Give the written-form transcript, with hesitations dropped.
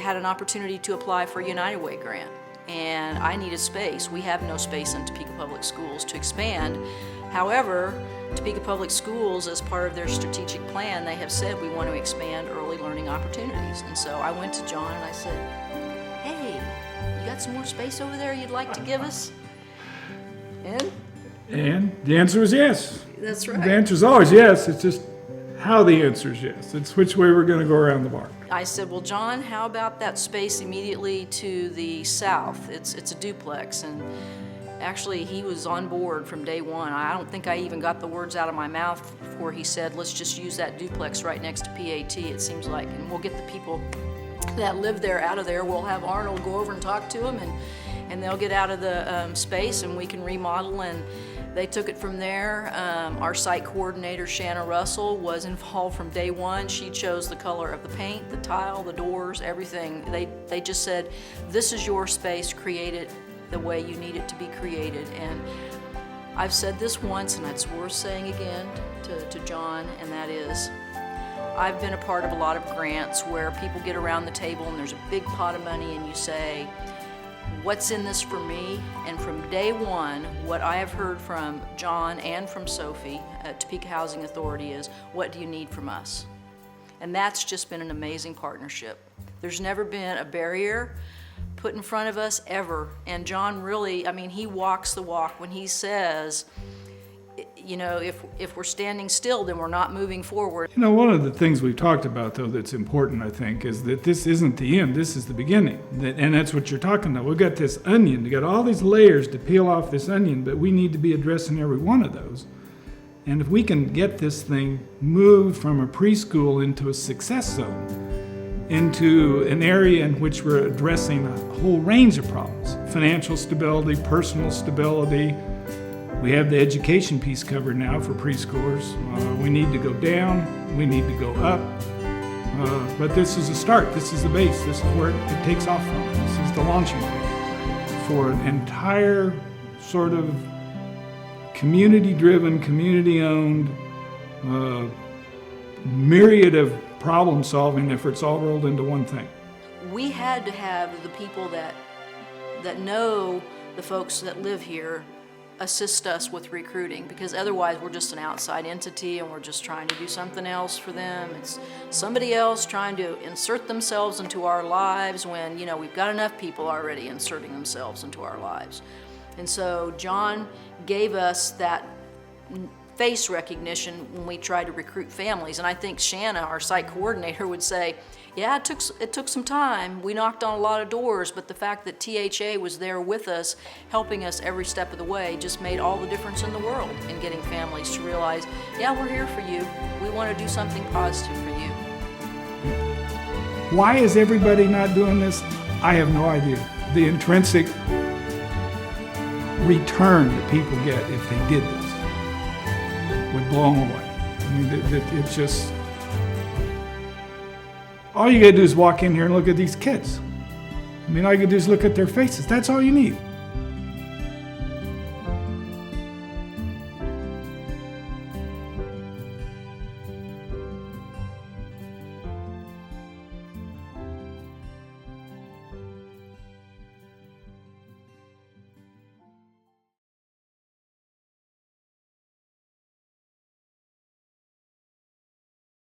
had an opportunity to apply for a United Way grant, and I needed space. We have no space in Topeka Public Schools to expand. However, Topeka Public Schools, as part of their strategic plan, they have said we want to expand early learning opportunities. And so I went to John and I said, hey, you got some more space over there you'd like to give us? And the answer was yes. That's right. The answer is always yes. It's just how the answer is yes. It's which way we're going to go around the barn. I said, well, John, how about that space immediately to the south? It's a duplex. And actually, he was on board from day one. I don't think I even got the words out of my mouth before he said, let's just use that duplex right next to PAT, it seems like, and we'll get the people that live there out of there. We'll have Arnold go over and talk to them, and they'll get out of the space, and we can remodel. And they took it from there. Our site coordinator, Shanna Russell, was involved from day one. She chose the color of the paint, the tile, the doors, everything. They just said, this is your space, create it the way you need it to be created. And I've said this once, and it's worth saying again to John, and that is, I've been a part of a lot of grants where people get around the table and there's a big pot of money and you say, what's in this for me? And from day one, what I have heard from John and from Sophie at Topeka Housing Authority is, what do you need from us? And that's just been an amazing partnership. There's never been a barrier put in front of us ever. And John really, I mean, he walks the walk when he says, you know, if we're standing still, then we're not moving forward. You know, one of the things we've talked about, though, that's important, I think, is that this isn't the end, this is the beginning. And that's what you're talking about. We've got this onion, we've got all these layers to peel off this onion, but we need to be addressing every one of those. And if we can get this thing moved from a preschool into a success zone, into an area in which we're addressing a whole range of problems, financial stability, personal stability. We have the education piece covered now for preschoolers. We need to go down, we need to go up, but this is a start, this is the base, this is where it takes off from. This is the launching pad for an entire sort of community-driven, community-owned myriad of problem-solving efforts all rolled into one thing. We had to have the people that know the folks that live here assist us with recruiting, because otherwise we're just an outside entity and we're just trying to do something else for them. It's somebody else trying to insert themselves into our lives when, you know, we've got enough people already inserting themselves into our lives. And so John gave us that face recognition when we tried to recruit families. And I think Shanna, our site coordinator, would say, yeah, it took some time. We knocked on a lot of doors, but the fact that THA was there with us, helping us every step of the way, just made all the difference in the world in getting families to realize, yeah, we're here for you. We want to do something positive for you. Why is everybody not doing this? I have no idea. The intrinsic return that people get if they did this would blow them away. I mean, it's just, all you gotta do is walk in here and look at these kids. I mean, all you gotta do is look at their faces. That's all you need.